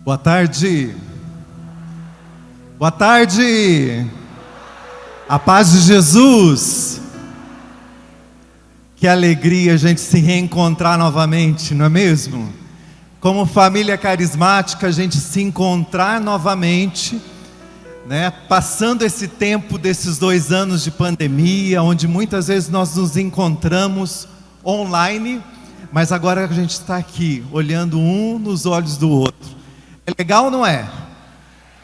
Boa tarde. Boa tarde. A paz de Jesus. Que alegria a gente se reencontrar novamente, não é mesmo? Como família carismática, a gente se encontrar novamente, né? Passando esse tempo desses 2 anos de pandemia, onde muitas vezes nós nos encontramos online, mas agora a gente está aqui, olhando um nos olhos do outro. É legal ou não é?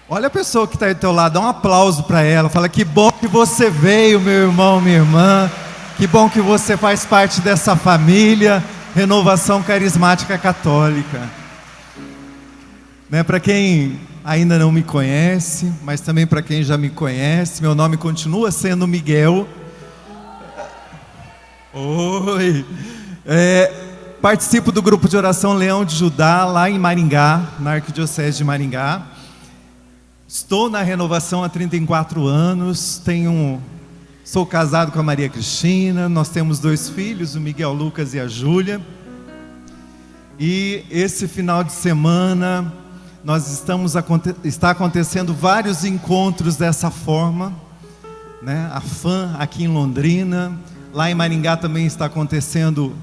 Olha a pessoa que está aí do teu lado, dá um aplauso para ela, fala: que bom que você veio, meu irmão, minha irmã, que bom que você faz parte dessa família, Renovação Carismática Católica. Né, para quem ainda não me conhece, mas também para quem já me conhece, meu nome continua sendo Miguel. Oi! Participo do grupo de oração Leão de Judá, lá em Maringá, na Arquidiocese de Maringá. Estou na renovação há 34 anos, sou casado com a Maria Cristina, nós temos 2 filhos, o Miguel Lucas e a Júlia. E esse final de semana, está acontecendo vários encontros dessa forma, né? A FAM aqui em Londrina, lá em Maringá também está acontecendo.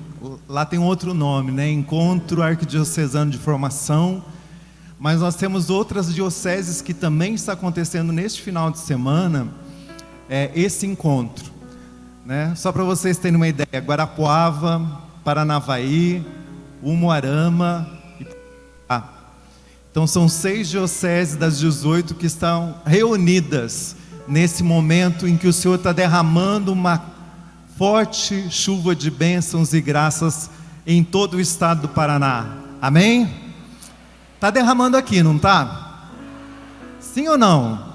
Lá tem outro nome, né? Encontro Arquidiocesano de Formação. Mas nós temos outras dioceses que também está acontecendo neste final de semana, esse encontro, né? Só para vocês terem uma ideia: Guarapuava, Paranavaí, Umuarama e Itapá. Então são 6 dioceses das 18 que estão reunidas nesse momento em que o Senhor está derramando uma forte chuva de bênçãos e graças em todo o estado do Paraná. Amém? Está derramando aqui, não está? Sim ou não?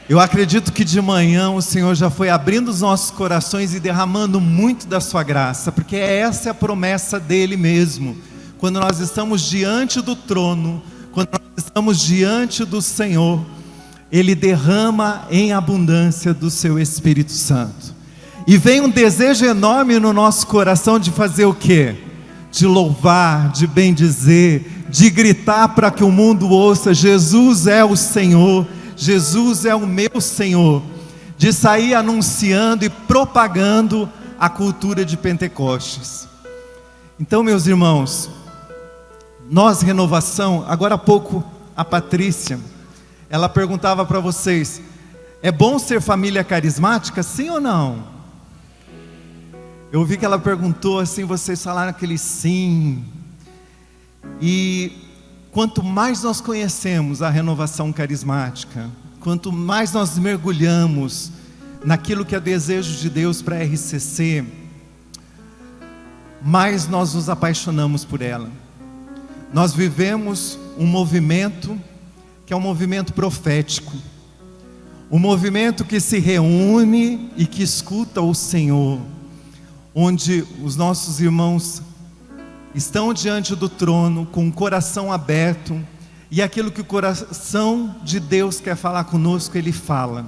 Eu acredito que de manhã o Senhor já foi abrindo os nossos corações e derramando muito da sua graça, porque essa é a promessa dele mesmo. Quando nós estamos diante do trono, quando nós estamos diante do Senhor, Ele derrama em abundância do seu Espírito Santo. E vem um desejo enorme no nosso coração de fazer o quê? De louvar, de bendizer, de gritar para que o mundo ouça: Jesus é o Senhor, Jesus é o meu Senhor. De sair anunciando e propagando a cultura de Pentecostes. Então, meus irmãos, nós, Renovação, agora há pouco a Patrícia, ela perguntava para vocês: é bom ser família carismática, sim ou não? Eu vi que ela perguntou assim, vocês falaram aquele sim. E quanto mais nós conhecemos a renovação carismática, quanto mais nós mergulhamos naquilo que é desejo de Deus para a RCC, mais nós nos apaixonamos por ela. Nós vivemos um movimento que é um movimento profético, um movimento que se reúne e que escuta o Senhor, onde os nossos irmãos estão diante do trono com o coração aberto, e aquilo que o coração de Deus quer falar conosco, Ele fala.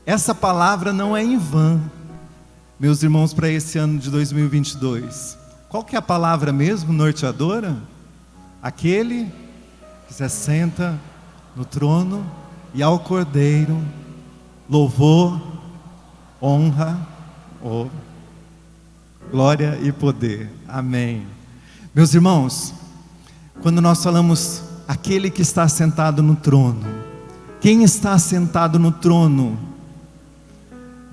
Essa palavra não é em vão, meus irmãos, para esse ano de 2022. Qual que é a palavra mesmo, norteadora? Aquele que se assenta no trono e ao Cordeiro louvor, honra, glória e poder. Amém. Meus irmãos, quando nós falamos aquele que está sentado no trono, quem está sentado no trono?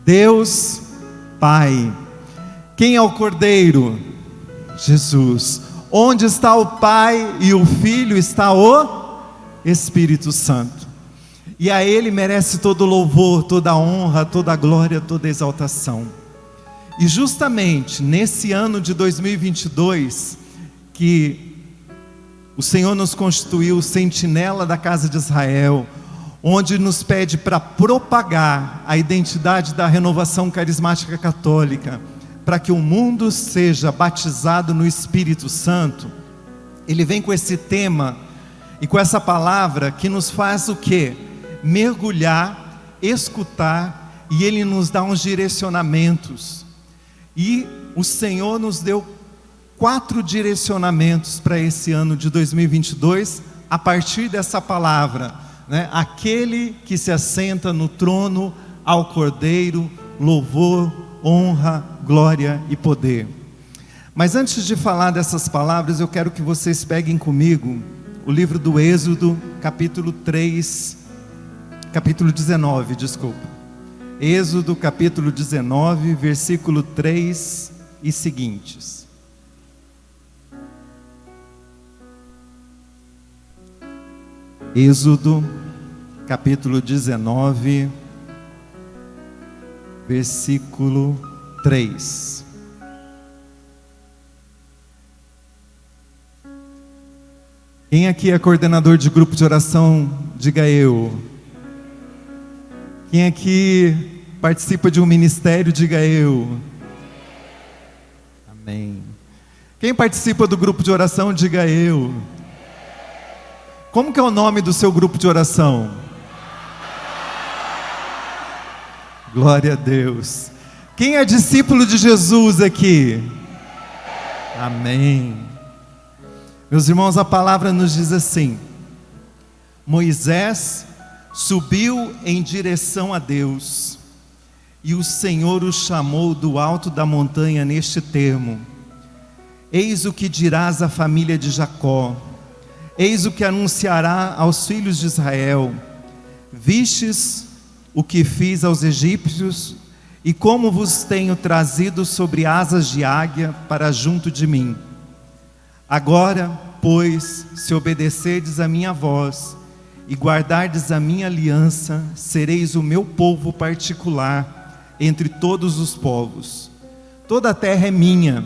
Deus Pai. Quem é o Cordeiro? Jesus. Onde está o Pai e o Filho? Está o Espírito Santo. E a Ele merece todo louvor, toda honra, toda glória, toda exaltação. E justamente nesse ano de 2022, que o Senhor nos constituiu sentinela da casa de Israel, onde nos pede para propagar a identidade da renovação carismática católica, para que o mundo seja batizado no Espírito Santo. Ele vem com esse tema e com essa palavra que nos faz o quê? Mergulhar, escutar, e Ele nos dá uns direcionamentos. E o Senhor nos deu 4 direcionamentos para esse ano de 2022, a partir dessa palavra, né? Aquele que se assenta no trono, ao Cordeiro, louvor, honra, glória e poder. Mas antes de falar dessas palavras, eu quero que vocês peguem comigo o livro do Êxodo, capítulo 19, desculpa. Êxodo capítulo 19, versículo 3 e seguintes. Êxodo capítulo 19, versículo 3. Quem aqui é coordenador de grupo de oração, diga eu. Quem aqui participa de um ministério, diga eu. Amém. Quem participa do grupo de oração, diga eu. Como que é o nome do seu grupo de oração? Glória a Deus. Quem é discípulo de Jesus aqui? Amém. Meus irmãos, a palavra nos diz assim: Moisés subiu em direção a Deus, e o Senhor o chamou do alto da montanha neste termo: eis o que dirás à família de Jacó, eis o que anunciará aos filhos de Israel: vistes o que fiz aos egípcios, e como vos tenho trazido sobre asas de águia para junto de mim. Agora, pois, se obedecerdes a minha voz e guardardes a minha aliança, sereis o meu povo particular entre todos os povos. Toda a terra é minha,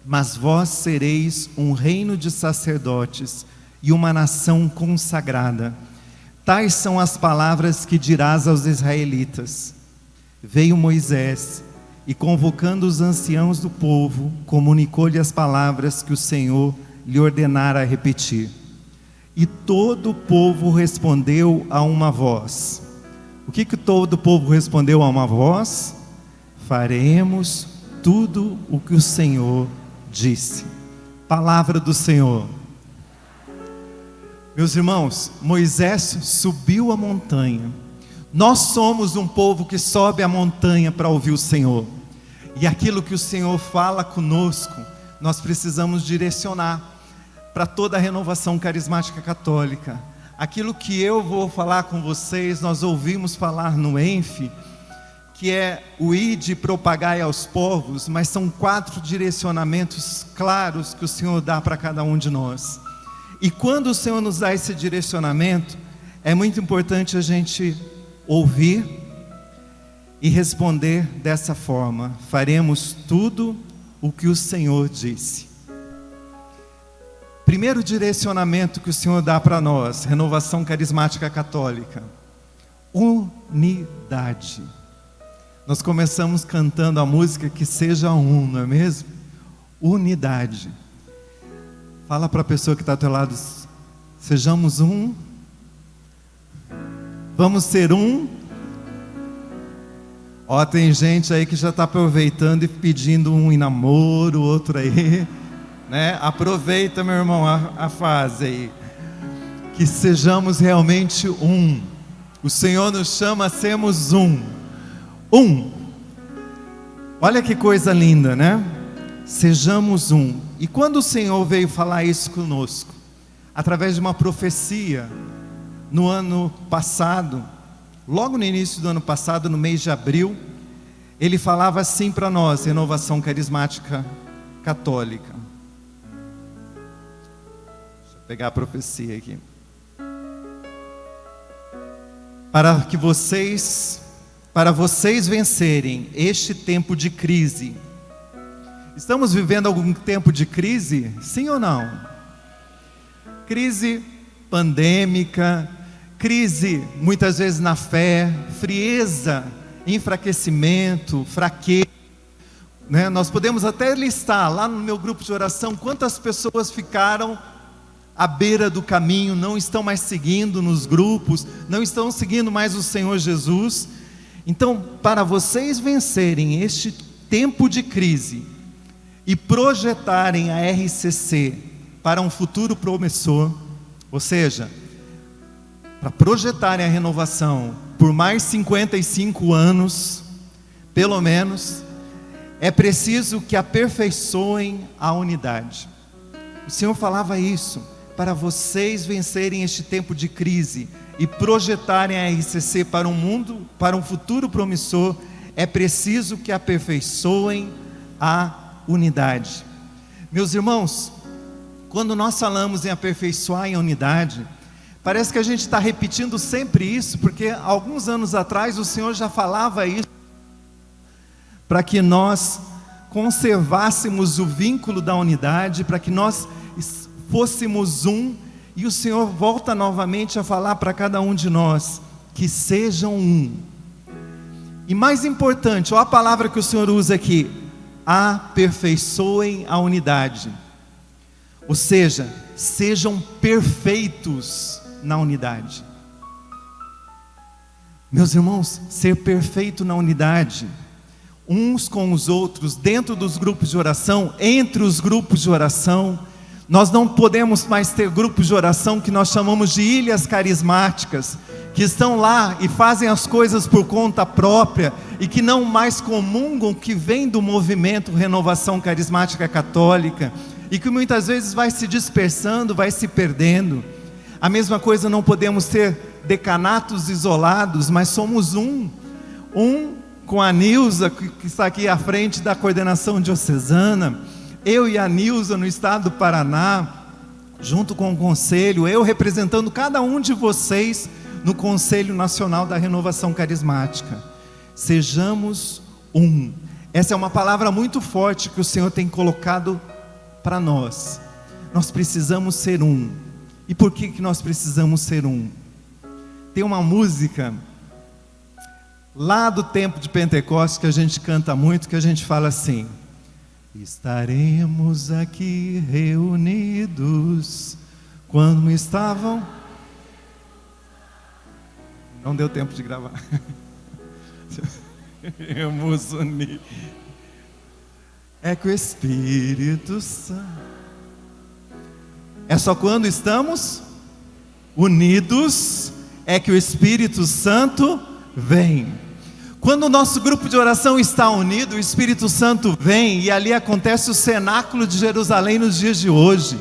mas vós sereis um reino de sacerdotes e uma nação consagrada. Tais são as palavras que dirás aos israelitas. Veio Moisés e, convocando os anciãos do povo, comunicou-lhe as palavras que o Senhor lhe ordenara repetir. E todo o povo respondeu a uma voz. O que todo o povo respondeu a uma voz? Faremos tudo o que o Senhor disse. Palavra do Senhor. Meus irmãos, Moisés subiu a montanha. Nós somos um povo que sobe a montanha para ouvir o Senhor. E aquilo que o Senhor fala conosco, nós precisamos direcionar para toda a renovação carismática católica. Aquilo que eu vou falar com vocês, nós ouvimos falar no ENF, que é o ide e propagai aos povos, mas são 4 direcionamentos claros que o Senhor dá para cada um de nós. E quando o Senhor nos dá esse direcionamento, é muito importante a gente ouvir e responder dessa forma: faremos tudo o que o Senhor disse. Primeiro direcionamento que o Senhor dá para nós, renovação carismática católica: unidade. Nós começamos cantando a música Que Seja Um, não é mesmo? Unidade. Fala para a pessoa que está ao teu lado: sejamos um. Vamos ser um. Ó, tem gente aí que já está aproveitando e pedindo um em namoro, outro aí, né? Aproveita, meu irmão, a fase aí. Que sejamos realmente um. O Senhor nos chama a sermos um. Um. Olha que coisa linda, né? Sejamos um. E quando o Senhor veio falar isso conosco? Através de uma profecia. No ano passado, logo no início do ano passado, no mês de abril, ele falava assim para nós, renovação carismática católica. Deixa eu pegar a profecia aqui. Para vocês vencerem este tempo de crise. Estamos vivendo algum tempo de crise? Sim ou não? Crise pandêmica, crise muitas vezes na fé, frieza, enfraquecimento, fraqueza, né? Nós podemos até listar lá no meu grupo de oração quantas pessoas ficaram à beira do caminho, não estão mais seguindo nos grupos, não estão seguindo mais o Senhor Jesus. Então, para vocês vencerem este tempo de crise e projetarem a RCC para um futuro promissor, Ou seja, para projetarem a renovação por mais 55 anos, pelo menos, é preciso que aperfeiçoem a unidade. O Senhor falava isso, para vocês vencerem este tempo de crise e projetarem a RCC para um mundo, para um futuro promissor, é preciso que aperfeiçoem a unidade. Meus irmãos, quando nós falamos em aperfeiçoar a unidade, parece que a gente está repetindo sempre isso, porque alguns anos atrás o Senhor já falava isso, para que nós conservássemos o vínculo da unidade, para que nós fôssemos um, e o Senhor volta novamente a falar para cada um de nós, que sejam um. E mais importante, olha a palavra que o Senhor usa aqui, aperfeiçoem a unidade. Ou seja, sejam perfeitos na unidade. Meus irmãos, ser perfeito na unidade, uns com os outros, dentro dos grupos de oração, entre os grupos de oração. Nós não podemos mais ter grupos de oração que nós chamamos de ilhas carismáticas, que estão lá e fazem as coisas por conta própria, e que não mais comungam o que vem do movimento Renovação Carismática Católica, e que muitas vezes vai se dispersando, vai se perdendo. A mesma coisa, não podemos ter decanatos isolados, mas somos um com a Nilza, que está aqui à frente da coordenação diocesana, eu e a Nilza no estado do Paraná, junto com o conselho, eu representando cada um de vocês no Conselho Nacional da Renovação Carismática. Sejamos um. Essa é uma palavra muito forte que o Senhor tem colocado para nós. Nós precisamos ser um. E por que nós precisamos ser um? Tem uma música lá do tempo de Pentecostes que a gente canta muito, que a gente fala assim: estaremos aqui reunidos quando estavam... Não deu tempo de gravar. Estaremos unidos. É que o Espírito Santo... É só quando estamos unidos é que o Espírito Santo vem. Quando o nosso grupo de oração está unido, o Espírito Santo vem, e ali acontece o cenáculo de Jerusalém nos dias de hoje.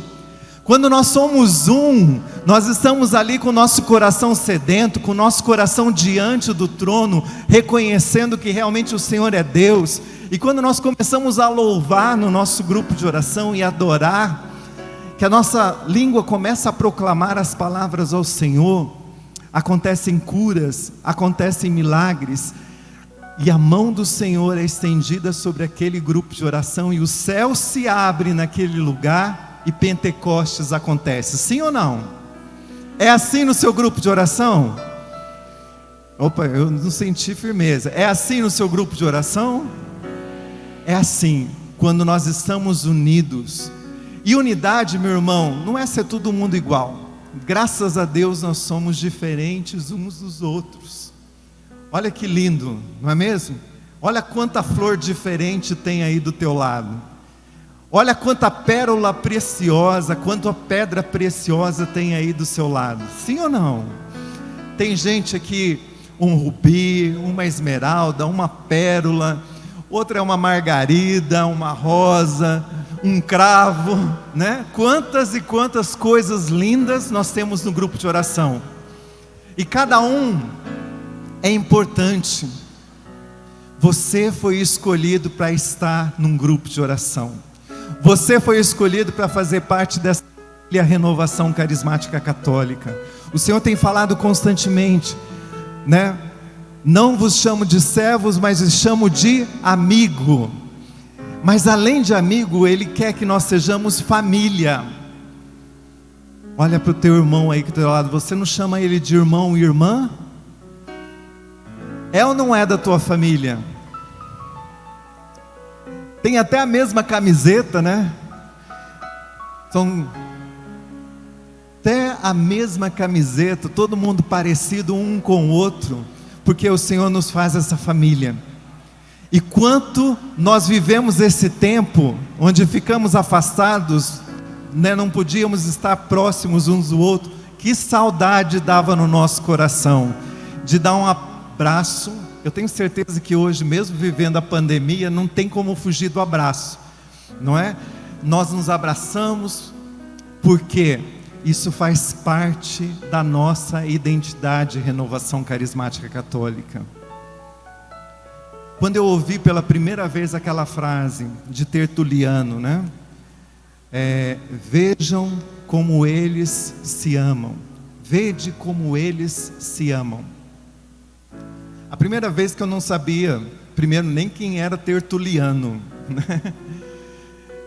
Quando nós somos um, nós estamos ali com o nosso coração sedento, com o nosso coração diante do trono, reconhecendo que realmente o Senhor é Deus. E quando nós começamos a louvar no nosso grupo de oração e adorar, que a nossa língua começa a proclamar as palavras ao Senhor, acontecem curas, acontecem milagres, e a mão do Senhor é estendida sobre aquele grupo de oração, e o céu se abre naquele lugar, e Pentecostes acontece. Sim ou não? É assim no seu grupo de oração? Opa, eu não senti firmeza. É assim no seu grupo de oração? É assim, quando nós estamos unidos. E unidade, meu irmão, não é ser todo mundo igual. Graças a Deus nós somos diferentes uns dos outros. Olha que lindo, não é mesmo? Olha quanta flor diferente tem aí do teu lado. Olha quanta pérola preciosa, quanta pedra preciosa tem aí do seu lado. Sim ou não? Tem gente aqui, um rubi, uma esmeralda, uma pérola, outra é uma margarida, uma rosa, um cravo, né? Quantas e quantas coisas lindas nós temos no grupo de oração. E cada um é importante. Você foi escolhido para estar num grupo de oração. Você foi escolhido para fazer parte dessa Renovação Carismática Católica. O Senhor tem falado constantemente, né? Não vos chamo de servos, mas vos chamo de amigo. Mas além de amigo, Ele quer que nós sejamos família. Olha para o teu irmão aí que está do lado. Você não chama ele de irmão e irmã? É ou não é da tua família? Tem até a mesma camiseta, né? São até a mesma camiseta, todo mundo parecido um com o outro, porque o Senhor nos faz essa família. E quanto nós vivemos esse tempo, onde ficamos afastados, né, não podíamos estar próximos uns do outro, Que saudade dava no nosso coração de dar um abraço. Eu tenho certeza que hoje, mesmo vivendo a pandemia, não tem como fugir do abraço, não é? Nós nos abraçamos porque isso faz parte da nossa identidade, Renovação Carismática Católica. Quando eu ouvi pela primeira vez aquela frase de Tertuliano, né? Vejam como eles se amam. Vede como eles se amam. A primeira vez que eu não sabia, primeiro, nem quem era Tertuliano, né?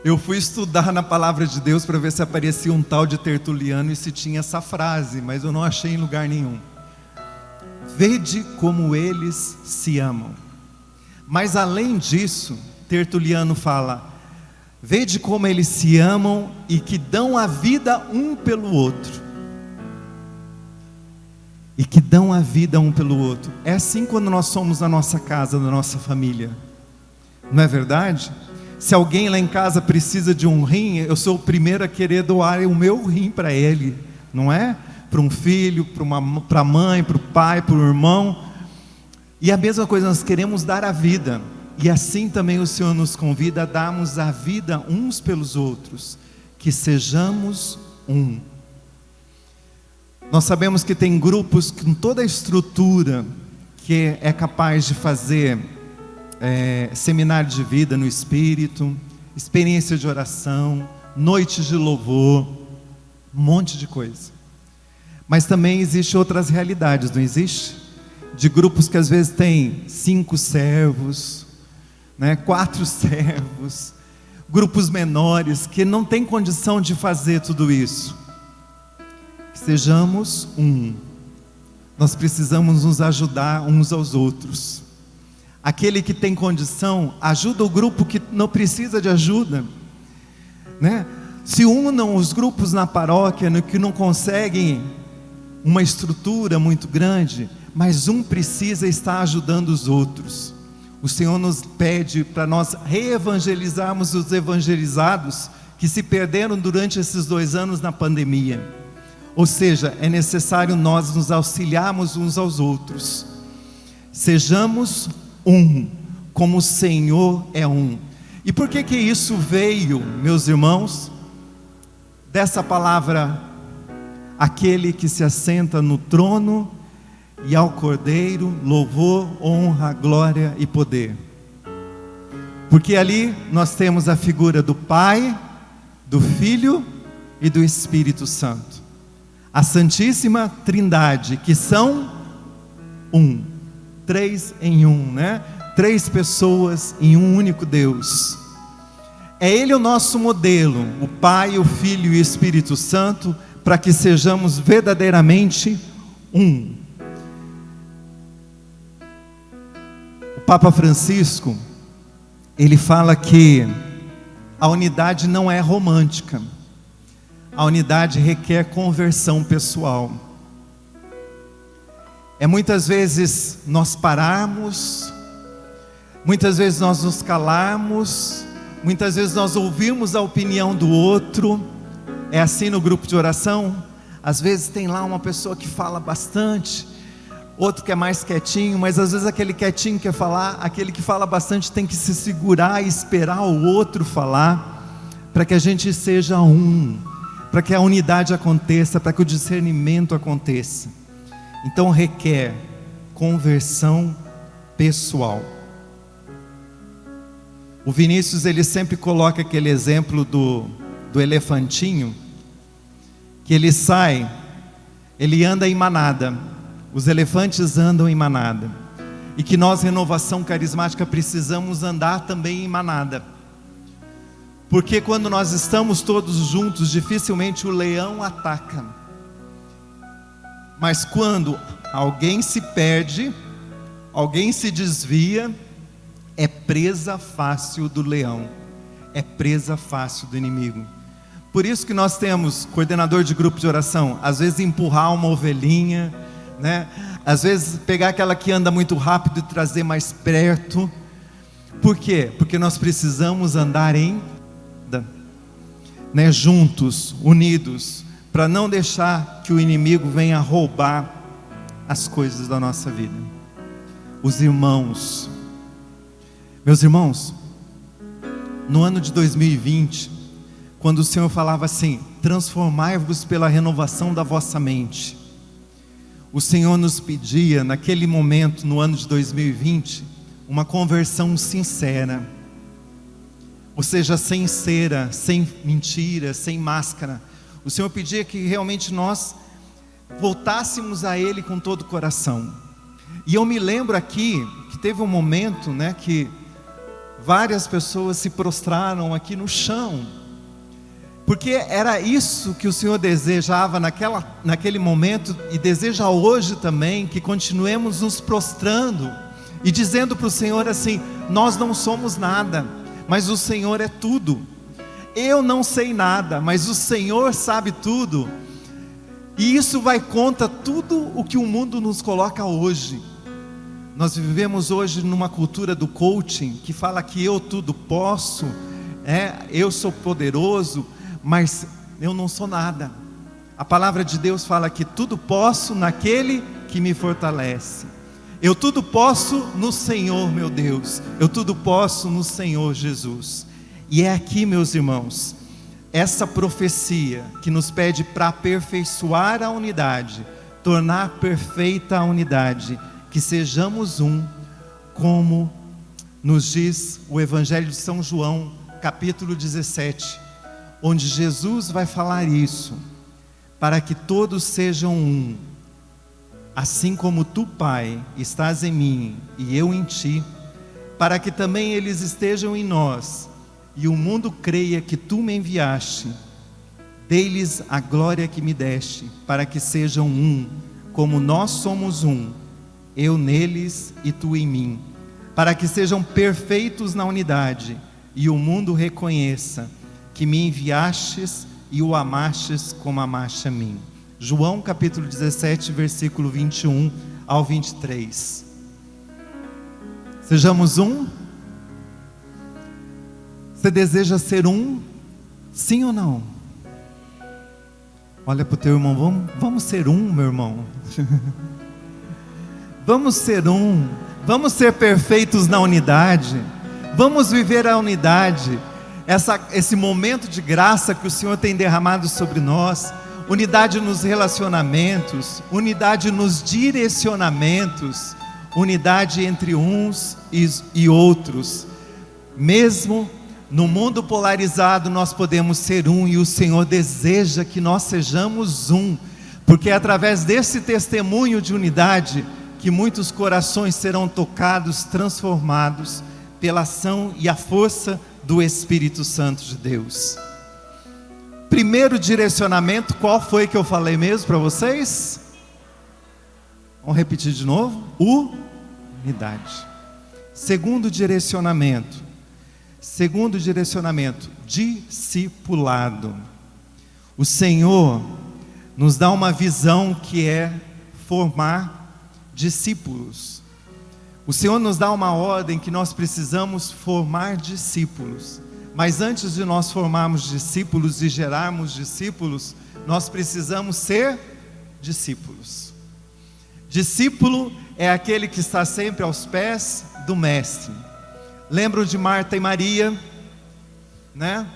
Eu fui estudar na palavra de Deus para ver se aparecia um tal de Tertuliano e se tinha essa frase, mas eu não achei em lugar nenhum. Vede como eles se amam. Mas além disso, Tertuliano fala: vede como eles se amam e que dão a vida um pelo outro. E que dão a vida um pelo outro. É assim quando nós somos na nossa casa, na nossa família. Não é verdade? Se alguém lá em casa precisa de um rim, eu sou o primeiro a querer doar o meu rim para ele. Não é? Para um filho, para a mãe, para o pai, para o irmão. E a mesma coisa, nós queremos dar a vida. E assim também o Senhor nos convida a darmos a vida uns pelos outros. Que sejamos um. Nós sabemos que tem grupos com toda a estrutura que é capaz de fazer seminário de vida no Espírito, experiência de oração, noites de louvor, um monte de coisa. Mas também existem outras realidades, não existe? De grupos que às vezes tem 5 servos, 4 servos, grupos menores que não tem condição de fazer tudo isso. Que sejamos um. Nós precisamos nos ajudar uns aos outros. Aquele que tem condição, ajuda o grupo que não precisa de ajuda, né? Se unam os grupos na paróquia que não conseguem uma estrutura muito grande, mas um precisa estar ajudando os outros. O Senhor nos pede para nós reevangelizarmos os evangelizados que se perderam durante esses 2 anos na pandemia. Ou seja, é necessário nós nos auxiliarmos uns aos outros. Sejamos um, como o Senhor é um. E por que isso veio, meus irmãos? Dessa palavra, aquele que se assenta no trono e ao Cordeiro, louvor, honra, glória e poder. Porque ali nós temos a figura do Pai, do Filho e do Espírito Santo. A Santíssima Trindade, que são um, 3 em 1, né? 3 pessoas em um único Deus. É Ele o nosso modelo, o Pai, o Filho e o Espírito Santo, para que sejamos verdadeiramente um. O Papa Francisco, ele fala que a unidade não é romântica. A unidade requer conversão pessoal. É muitas vezes nós pararmos, muitas vezes nós nos calarmos, muitas vezes nós ouvirmos a opinião do outro. É assim no grupo de oração. Às vezes tem lá uma pessoa que fala bastante, outro que é mais quietinho, mas às vezes aquele quietinho quer falar, aquele que fala bastante tem que se segurar e esperar o outro falar, para que a gente seja um, para que a unidade aconteça, para que o discernimento aconteça. Então requer conversão pessoal. O Vinícius, ele sempre coloca aquele exemplo do elefantinho, que ele sai, ele anda em manada, os elefantes andam em manada, e que nós, Renovação Carismática, precisamos andar também em manada. Porque quando nós estamos todos juntos, dificilmente o leão ataca. Mas quando alguém se perde, alguém se desvia, é presa fácil do leão, é presa fácil do inimigo. Por isso que nós temos coordenador de grupo de oração, às vezes empurrar uma ovelhinha, né? Às vezes pegar aquela que anda muito rápido e trazer mais perto. Por quê? Porque nós precisamos andar juntos, unidos, para não deixar que o inimigo venha roubar as coisas da nossa vida. Os irmãos, meus irmãos, no ano de 2020, quando o Senhor falava assim: transformai-vos pela renovação da vossa mente, o Senhor nos pedia naquele momento, no ano de 2020, uma conversão sincera, ou seja, sem cera, sem mentira, sem máscara. O Senhor pedia que realmente nós voltássemos a Ele com todo o coração. E eu me lembro aqui que teve um momento, né, que várias pessoas se prostraram aqui no chão, porque era isso que o Senhor desejava naquele momento, e deseja hoje também, que continuemos nos prostrando e dizendo para o Senhor assim: nós não somos nada, mas o Senhor é tudo. Eu não sei nada, mas o Senhor sabe tudo. E isso vai contra tudo o que o mundo nos coloca hoje. Nós vivemos hoje numa cultura do coaching, que fala que eu tudo posso, eu sou poderoso, mas eu não sou nada. A palavra de Deus fala que tudo posso naquele que me fortalece. Eu tudo posso no Senhor, meu Deus. Eu tudo posso no Senhor Jesus. E é aqui, meus irmãos, essa profecia que nos pede para aperfeiçoar a unidade, tornar perfeita a unidade, que sejamos um, como nos diz o Evangelho de São João, capítulo 17, onde Jesus vai falar isso: para que todos sejam um, assim como tu, Pai, estás em mim e eu em ti, para que também eles estejam em nós, e o mundo creia que tu me enviaste. Dei-lhes a glória que me deste, para que sejam um, como nós somos um, eu neles e tu em mim, para que sejam perfeitos na unidade, e o mundo reconheça que me enviastes e o amastes como amaste a mim. João capítulo 17, versículo 21 ao 23. Sejamos um? Você deseja ser um? Sim ou não? Olha para o teu irmão: vamos ser um, meu irmão. Vamos ser um, vamos ser perfeitos na unidade, vamos viver a unidade, esse momento de graça que o Senhor tem derramado sobre nós, unidade nos relacionamentos, unidade nos direcionamentos, unidade entre uns e outros. Mesmo no mundo polarizado, nós podemos ser um, e o Senhor deseja que nós sejamos um, porque é através desse testemunho de unidade que muitos corações serão tocados, transformados pela ação e a força do Espírito Santo de Deus. Primeiro direcionamento, qual foi que eu falei mesmo para vocês? Vamos repetir de novo? Unidade. Segundo direcionamento, discipulado. O Senhor nos dá uma visão que é formar discípulos. O Senhor nos dá uma ordem que nós precisamos formar discípulos. Mas antes de nós formarmos discípulos e gerarmos discípulos, nós precisamos ser discípulos. Discípulo é aquele que está sempre aos pés do Mestre. Lembram de Marta e Maria, né?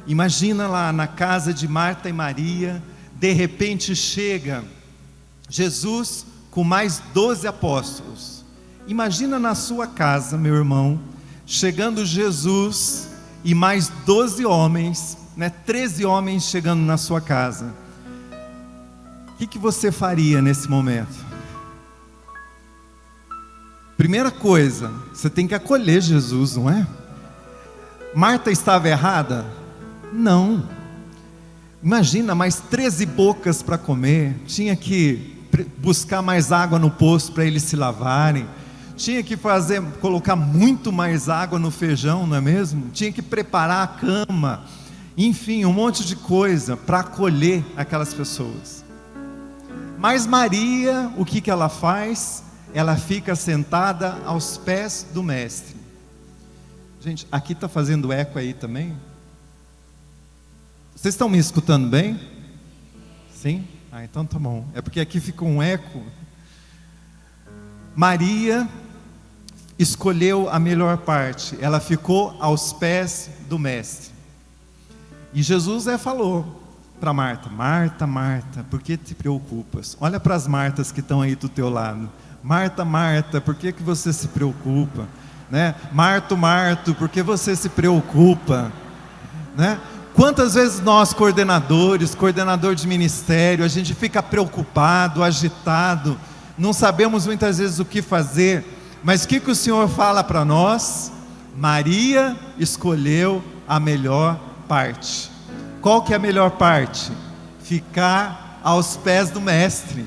Imagina lá na casa de Marta e Maria, de repente chega Jesus com mais 12 apóstolos. Imagina na sua casa, meu irmão, chegando Jesus e mais 12 homens, 13 homens chegando na sua casa. O que você faria nesse momento? Primeira coisa, você tem que acolher Jesus, não é? Marta estava errada? Não. Imagina, mais 13 bocas para comer, tinha que buscar mais água no poço para eles se lavarem, tinha que colocar muito mais água no feijão, não é mesmo? Tinha que preparar a cama, enfim, um monte de coisa para acolher aquelas pessoas. Mas Maria, o que ela faz? Ela fica sentada aos pés do Mestre. Gente, aqui está fazendo eco aí também? Vocês estão me escutando bem? Sim? Ah, então tá bom. É porque aqui fica um eco. Maria escolheu a melhor parte. Ela ficou aos pés do Mestre. E Jesus falou para Marta: Marta, Marta, por que te preocupas? Olha para as Martas que estão aí do teu lado. Marta, Marta, por que você se preocupa? Né? Marto, Marto, por que você se preocupa? Né? Quantas vezes nós, coordenadores, coordenador de ministério, a gente fica preocupado, agitado, não sabemos muitas vezes o que fazer, mas o que o Senhor fala para nós? Maria escolheu a melhor parte. Qual que é a melhor parte? Ficar aos pés do Mestre.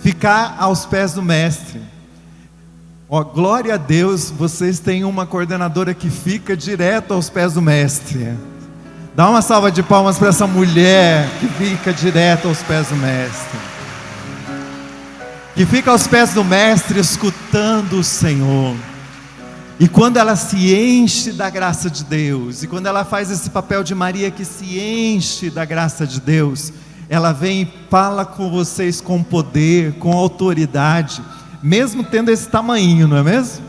Ficar aos pés do Mestre. Ó, glória a Deus, vocês têm uma coordenadora que fica direto aos pés do Mestre. Dá uma salva de palmas para essa mulher que fica direto aos pés do Mestre. Que fica aos pés do Mestre escutando o Senhor. E quando ela se enche da graça de Deus, e quando ela faz esse papel de Maria que se enche da graça de Deus, ela vem e fala com vocês com poder, com autoridade, mesmo tendo esse tamanho, não é mesmo?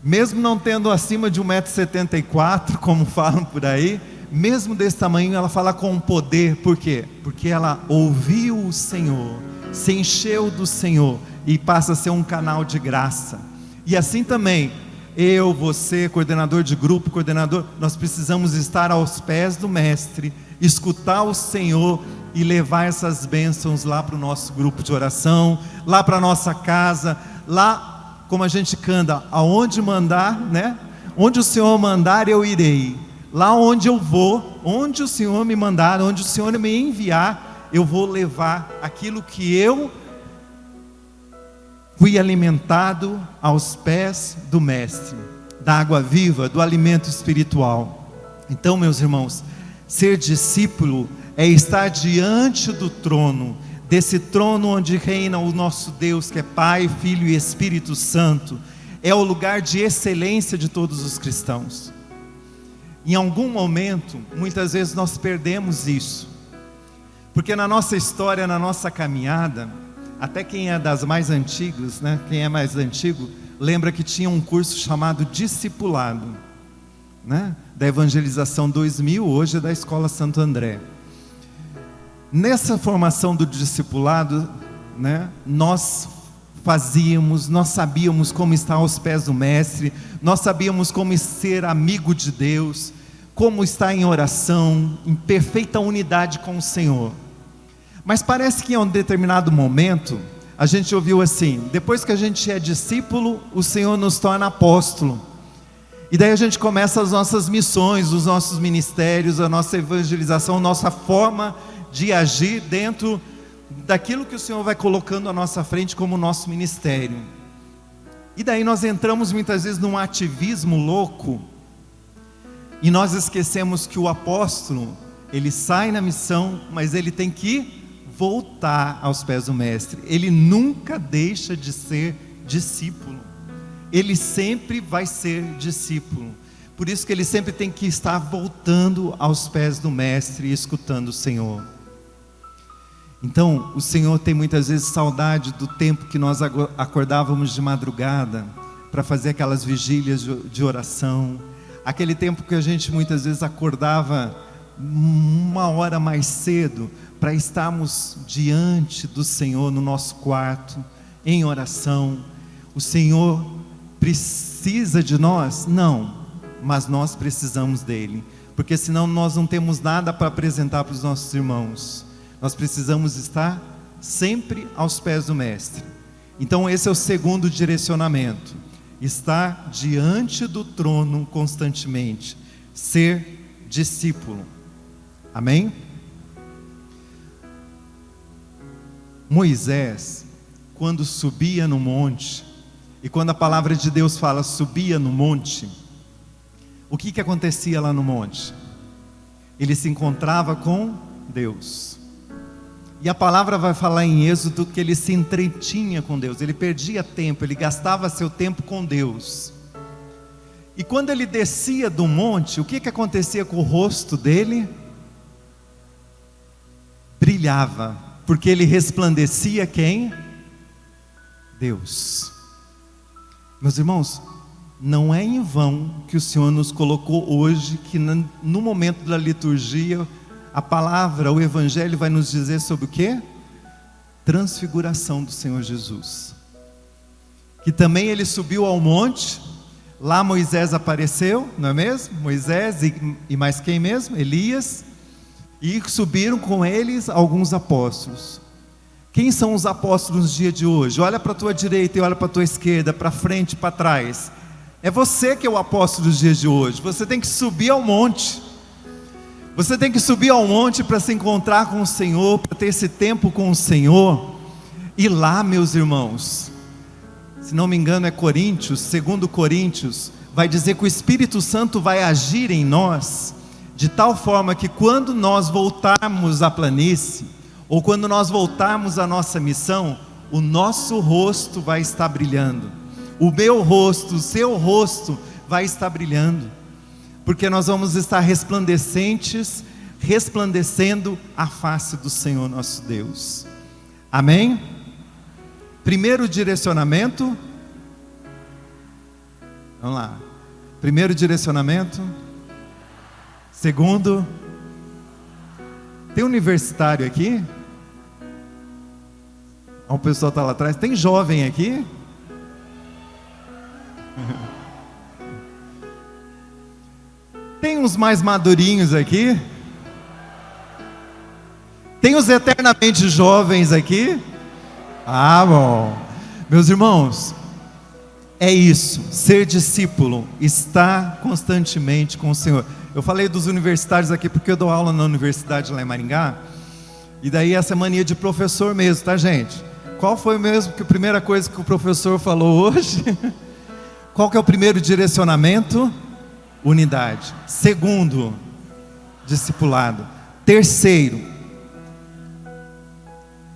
Mesmo não tendo acima de 1,74 m, como falam por aí, mesmo desse tamanho, ela fala com poder. Por quê? Porque ela ouviu o Senhor, se encheu do Senhor, e passa a ser um canal de graça. E assim também, eu, você, coordenador de grupo, coordenador, nós precisamos estar aos pés do Mestre, escutar o Senhor e levar essas bênçãos lá para o nosso grupo de oração, lá para a nossa casa, lá, como a gente canta, aonde mandar, né? Onde o Senhor mandar, eu irei. Lá onde eu vou, onde o Senhor me mandar, onde o Senhor me enviar, eu vou levar aquilo que eu fui alimentado aos pés do Mestre, da água viva, do alimento espiritual. Então, meus irmãos, ser discípulo é estar diante do trono, desse trono onde reina o nosso Deus, que é Pai, Filho e Espírito Santo. É o lugar de excelência de todos os cristãos. Em algum momento, muitas vezes nós perdemos isso, porque na nossa história, na nossa caminhada, até quem é das mais antigas, né? Quem é mais antigo, lembra que tinha um curso chamado Discipulado, né? Da Evangelização 2000, hoje é da Escola Santo André. Nessa formação do discipulado, né? Nós sabíamos como estar aos pés do Mestre, nós sabíamos como ser amigo de Deus, como estar em oração, em perfeita unidade com o Senhor. Mas parece que em um determinado momento, a gente ouviu assim: depois que a gente é discípulo, o Senhor nos torna apóstolo. E daí a gente começa as nossas missões, os nossos ministérios, a nossa evangelização, a nossa forma de agir dentro daquilo que o Senhor vai colocando à nossa frente como nosso ministério. E daí nós entramos muitas vezes num ativismo louco, e nós esquecemos que o apóstolo, ele sai na missão, mas ele tem que voltar aos pés do Mestre. Ele nunca deixa de ser discípulo. Ele sempre vai ser discípulo. Por isso que ele sempre tem que estar voltando aos pés do Mestre e escutando o Senhor. Então, o Senhor tem muitas vezes saudade do tempo que nós acordávamos de madrugada para fazer aquelas vigílias de oração. Aquele tempo que a gente muitas vezes acordava 1 hora mais cedo para estarmos diante do Senhor no nosso quarto, em oração. O Senhor precisa de nós? Não, mas nós precisamos dele, porque senão nós não temos nada para apresentar para os nossos irmãos. Nós precisamos estar sempre aos pés do Mestre. Então esse é o segundo direcionamento: estar diante do trono constantemente, ser discípulo. Amém? Moisés, quando subia no monte, e quando a palavra de Deus fala subia no monte, o que acontecia lá no monte? Ele se encontrava com Deus. E a palavra vai falar em Êxodo que ele se entretinha com Deus, ele perdia tempo, ele gastava seu tempo com Deus. E quando ele descia do monte, o que acontecia com o rosto dele? brilhava, porque ele resplandecia quem? Deus. Meus irmãos, não é em vão que o Senhor nos colocou hoje, que no momento da liturgia, a palavra, o Evangelho vai nos dizer sobre o quê? Transfiguração do Senhor Jesus. Que também ele subiu ao monte, lá Moisés apareceu, não é mesmo? Moisés e mais quem mesmo? Elias. E subiram com eles alguns apóstolos. Quem são os apóstolos no dia de hoje? Olha para a tua direita e olha para a tua esquerda, para frente e para trás. É você que é o apóstolo dos dias de hoje. Você tem que subir ao monte. Você tem que subir ao monte para se encontrar com o Senhor, para ter esse tempo com o Senhor. E lá, meus irmãos, se não me engano é Coríntios, 2 Coríntios, vai dizer que o Espírito Santo vai agir em nós, de tal forma que quando nós voltarmos à planície, ou quando nós voltarmos à nossa missão, o nosso rosto vai estar brilhando. O meu rosto, o seu rosto vai estar brilhando, porque nós vamos estar resplandecendo a face do Senhor nosso Deus. Amém? Primeiro direcionamento. Vamos lá. Primeiro direcionamento. Segundo. Tem universitário aqui? O pessoal está lá atrás. Tem jovem aqui? Tem uns mais madurinhos aqui? Tem os eternamente jovens aqui? Ah, bom. Meus irmãos, é isso, ser discípulo, estar constantemente com o Senhor. Eu falei dos universitários aqui porque eu dou aula na universidade lá em Maringá. E daí essa mania de professor mesmo, tá, gente? Qual foi mesmo que a primeira coisa que o professor falou hoje? Qual que é o primeiro direcionamento? Unidade. Segundo, discipulado. Terceiro,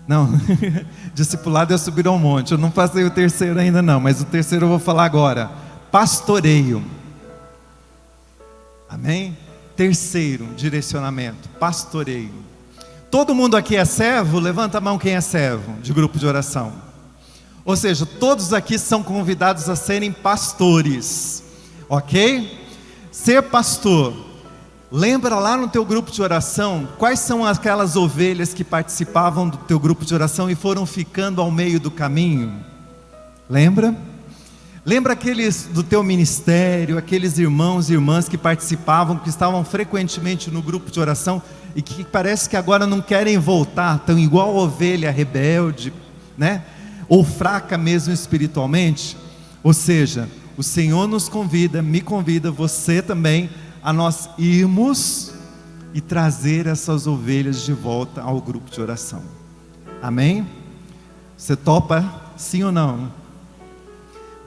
não, discipulado é subir ao monte. Eu não passei o terceiro ainda não, mas o terceiro eu vou falar agora. Pastoreio. Amém? Terceiro direcionamento, pastoreio. Todo mundo aqui é servo? Levanta a mão quem é servo de grupo de oração. Ou seja, todos aqui são convidados a serem pastores, ok? Ser pastor, lembra lá no teu grupo de oração, quais são aquelas ovelhas que participavam do teu grupo de oração e foram ficando ao meio do caminho? Lembra? Lembra aqueles do teu ministério, aqueles irmãos e irmãs que participavam, que estavam frequentemente no grupo de oração e que parece que agora não querem voltar, estão igual ovelha rebelde, né? Ou fraca mesmo espiritualmente? Ou seja, o Senhor nos convida, me convida, você também, a nós irmos e trazer essas ovelhas de volta ao grupo de oração. Amém? Você topa sim ou não?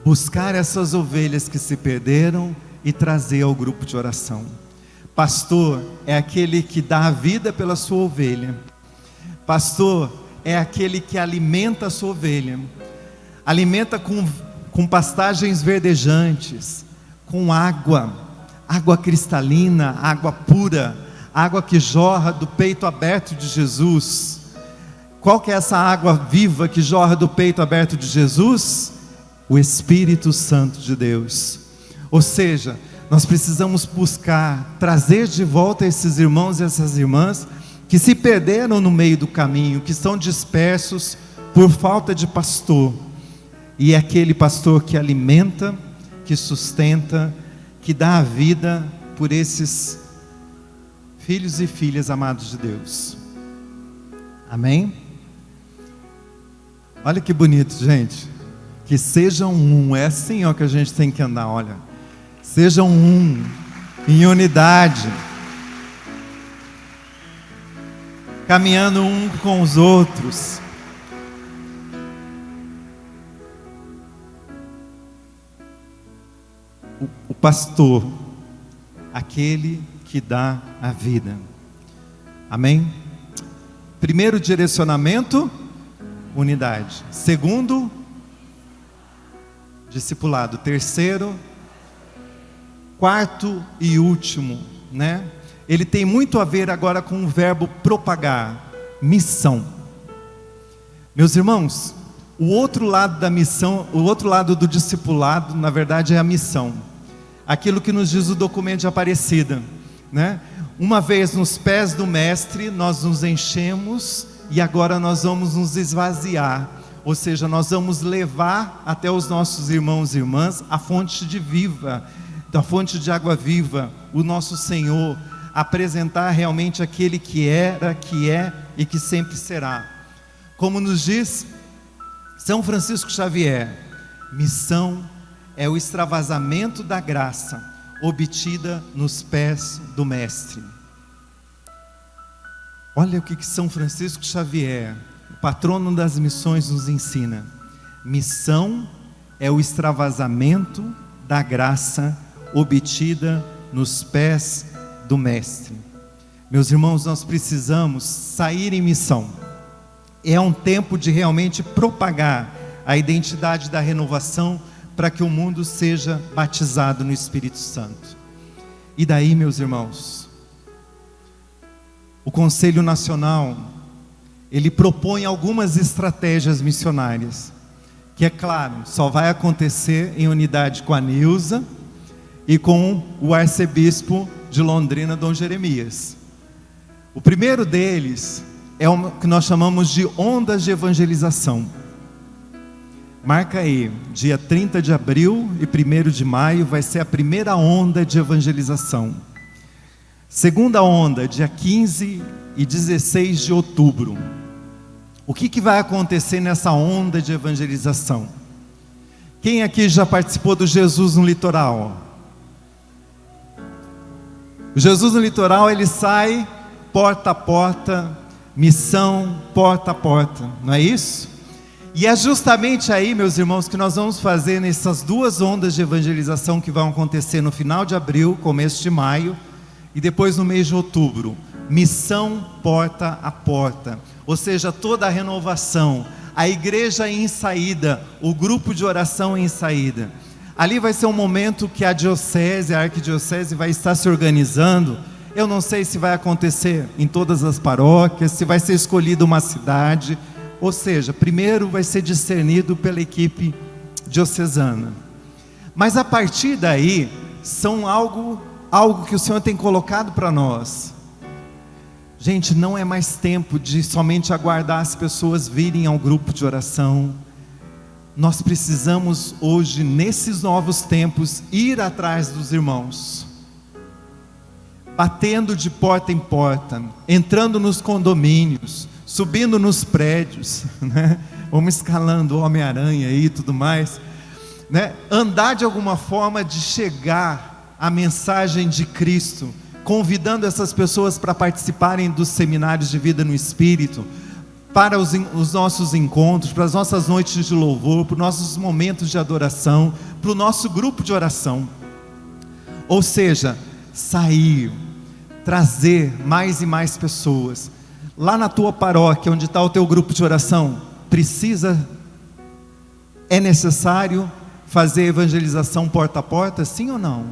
Buscar essas ovelhas que se perderam e trazer ao grupo de oração. Pastor é aquele que dá a vida pela sua ovelha. Pastor é aquele que alimenta a sua ovelha. Alimenta com pastagens verdejantes, com água cristalina, água pura, água que jorra do peito aberto de Jesus. Qual que é essa água viva que jorra do peito aberto de Jesus? O Espírito Santo de Deus. Ou seja, nós precisamos buscar, trazer de volta esses irmãos e essas irmãs que se perderam no meio do caminho, que estão dispersos por falta de pastor. E é aquele pastor que alimenta, que sustenta, que dá a vida por esses filhos e filhas amados de Deus. Amém? Olha que bonito, gente. Que sejam um, é assim ó, que a gente tem que andar, olha. Sejam um, em unidade, caminhando um com os outros. O pastor, aquele que dá a vida. Amém? Primeiro direcionamento, unidade. Segundo, discipulado. Terceiro, quarto e último, né? Ele tem muito a ver agora com o verbo propagar. missão. Meus irmãos, o outro lado da missão, o outro lado do discipulado, na verdade é a missão. Aquilo que nos diz o documento de Aparecida, né? Uma vez nos pés do Mestre, nós nos enchemos e agora nós vamos nos esvaziar. Ou seja, nós vamos levar até os nossos irmãos e irmãs a fonte da fonte de água viva, o nosso Senhor, apresentar realmente aquele que era, que é e que sempre será. Como nos diz São Francisco Xavier, missão é o extravasamento da graça obtida nos pés do Mestre. Olha o que São Francisco Xavier, o patrono das missões, nos ensina. Missão é o extravasamento da graça obtida nos pés do Mestre. Meus irmãos, nós precisamos sair em missão. É um tempo de realmente propagar a identidade da renovação para que o mundo seja batizado no Espírito Santo. E daí, meus irmãos, o Conselho Nacional, ele propõe algumas estratégias missionárias, que é claro, só vai acontecer em unidade com a Nilza e com o arcebispo de Londrina, Dom Jeremias. O primeiro deles é o que nós chamamos de ondas de evangelização. Marca aí, dia 30 de abril e 1º de maio vai ser a primeira onda de evangelização. Segunda onda, dia 15 e 16 de outubro. O que vai acontecer nessa onda de evangelização? Quem aqui já participou do Jesus no Litoral? O Jesus no Litoral, ele sai porta a porta, missão porta a porta, não é isso? E é justamente aí, meus irmãos, que nós vamos fazer nessas duas ondas de evangelização que vão acontecer no final de abril, começo de maio, e depois no mês de outubro. Missão porta a porta, ou seja, toda a renovação, a igreja em saída, o grupo de oração em saída. Ali vai ser um momento que a diocese, a arquidiocese vai estar se organizando. Eu não sei se vai acontecer em todas as paróquias, se vai ser escolhida uma cidade. Ou seja, primeiro vai ser discernido pela equipe diocesana. Mas a partir daí, são algo que o Senhor tem colocado para nós. Gente, não é mais tempo de somente aguardar as pessoas virem ao grupo de oração. Nós precisamos hoje, nesses novos tempos, ir atrás dos irmãos, batendo de porta em porta, entrando nos condomínios, subindo nos prédios, né? Vamos escalando o Homem-Aranha e tudo mais, né? Andar de alguma forma de chegar a mensagem de Cristo, convidando essas pessoas para participarem dos seminários de vida no Espírito, para os nossos encontros, para as nossas noites de louvor, para os nossos momentos de adoração, para o nosso grupo de oração. Ou seja, sair, trazer mais e mais pessoas. Lá na tua paróquia, onde está o teu grupo de oração, é necessário fazer evangelização porta a porta, sim ou não?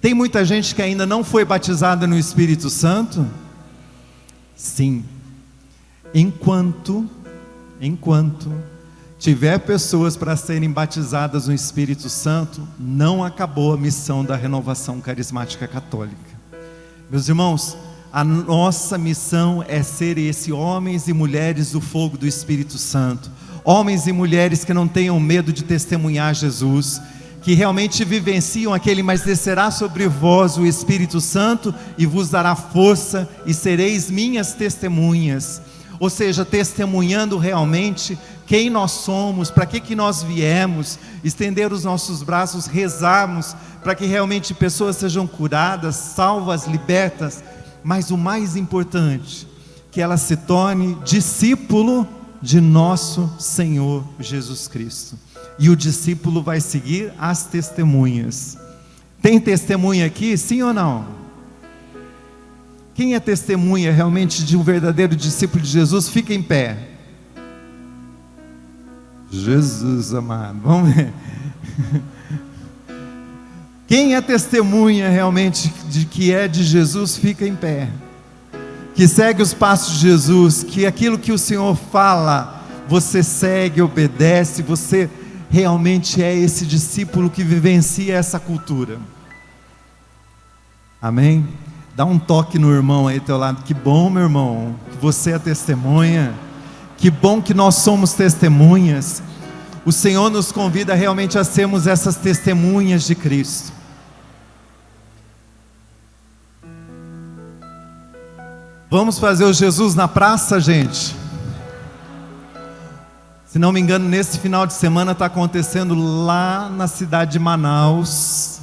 Tem muita gente que ainda não foi batizada no Espírito Santo? Sim. Enquanto tiver pessoas para serem batizadas no Espírito Santo, não acabou a missão da renovação carismática católica. Meus irmãos, a nossa missão é ser homens e mulheres do fogo do Espírito Santo, homens e mulheres que não tenham medo de testemunhar Jesus, que realmente vivenciam aquele: mas descerá sobre vós o Espírito Santo e vos dará força e sereis minhas testemunhas. Ou seja, testemunhando realmente quem nós somos, para que nós viemos, estender os nossos braços, rezarmos para que realmente pessoas sejam curadas, salvas, libertas, mas o mais importante, que ela se torne discípulo de nosso Senhor Jesus Cristo. E o discípulo vai seguir as testemunhas. Tem testemunha aqui, sim ou não? Quem é testemunha realmente de um verdadeiro discípulo de Jesus, fica em pé. Jesus amado, vamos ver. Quem é testemunha realmente de que é de Jesus, fica em pé. que segue os passos de Jesus, que aquilo que o Senhor fala, você segue, obedece, você realmente é esse discípulo que vivencia essa cultura. Amém? Dá um toque no irmão aí do teu lado. Que bom, meu irmão, que você é testemunha. Que bom que nós somos testemunhas. O Senhor nos convida realmente a sermos essas testemunhas de Cristo. Vamos fazer o Jesus na praça, gente? Se não me engano, nesse final de semana está acontecendo lá na cidade de Manaus,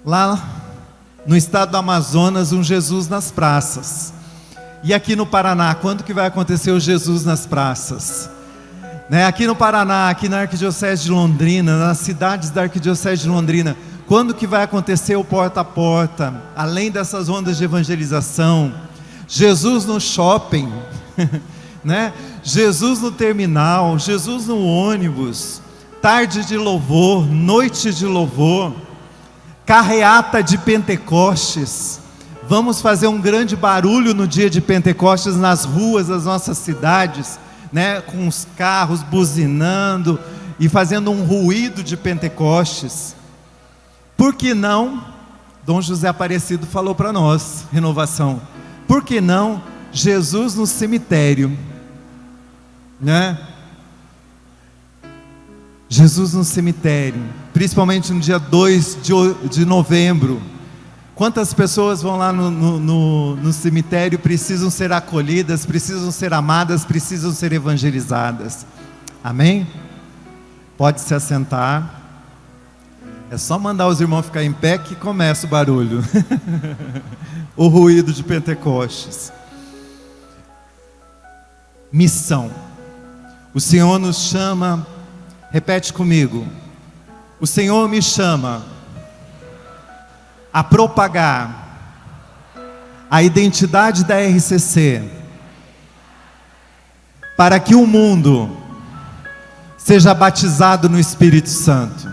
lá no estado do Amazonas, um Jesus nas praças. E aqui no Paraná, quando que vai acontecer o Jesus nas praças? Aqui no Paraná, aqui na Arquidiocese de Londrina, nas cidades da Arquidiocese de Londrina, quando que vai acontecer o porta a porta? Além dessas ondas de evangelização, Jesus no shopping, Jesus no terminal, Jesus no ônibus, tarde de louvor, noite de louvor, carreata de Pentecostes. Vamos fazer um grande barulho no dia de Pentecostes nas ruas das nossas cidades, com os carros buzinando e fazendo um ruído de Pentecostes. Por que não? Dom José Aparecido falou para nós, Renovação, por que não Jesus no cemitério? Jesus no cemitério, principalmente no dia 2 de novembro. Quantas pessoas vão lá no cemitério, precisam ser acolhidas, precisam ser amadas, precisam ser evangelizadas. Amém? Pode se assentar. É só mandar os irmãos ficar em pé que começa o barulho. O ruído de Pentecostes. Missão. O Senhor nos chama, repete comigo. O Senhor me chama a propagar a identidade da RCC, para que o mundo seja batizado no Espírito Santo.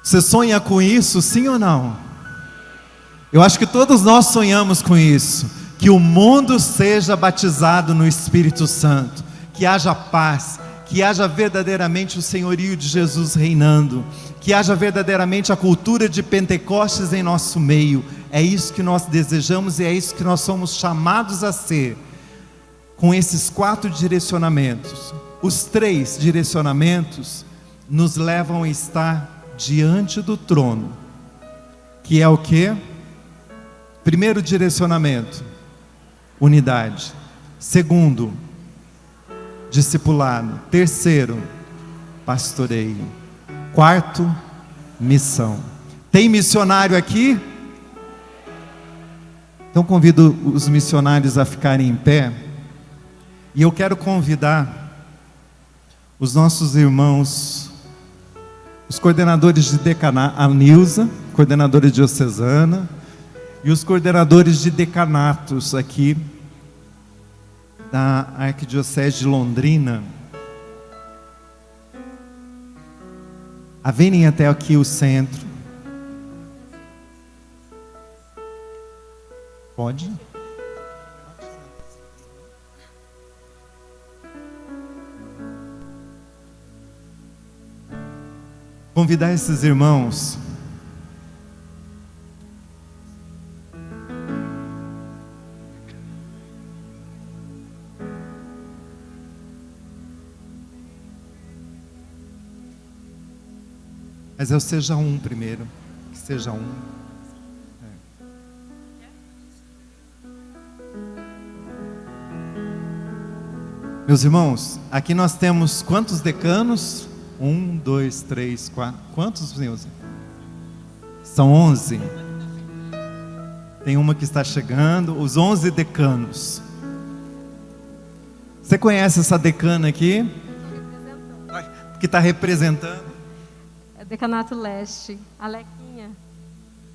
Você sonha com isso, sim ou não? Eu acho que todos nós sonhamos com isso, que o mundo seja batizado no Espírito Santo, que haja paz, que haja verdadeiramente o senhorio de Jesus reinando, que haja verdadeiramente a cultura de Pentecostes em nosso meio. É isso que nós desejamos e é isso que nós somos chamados a ser, com esses 4 direcionamentos. Os 3 direcionamentos nos levam a estar diante do trono, que é o quê? Primeiro direcionamento, unidade. Segundo, discipulado. Terceiro, pastoreio. Quarto, missão. Tem missionário aqui? Então convido os missionários a ficarem em pé. E eu quero convidar os nossos irmãos, os coordenadores de decanato, a Nilza, coordenadora diocesana, e os coordenadores de decanatos aqui da Arquidiocese de Londrina, a virem até aqui o centro. Pode? Convidar esses irmãos mas eu seja um primeiro, que seja um. Meus irmãos, aqui nós temos quantos decanos? 1, 2, 3, 4. Quantos, Nilza? São 11. Tem uma que está chegando, os 11 decanos. Você conhece essa decana aqui? Que está representando? É Decanato Leste, Alequinha.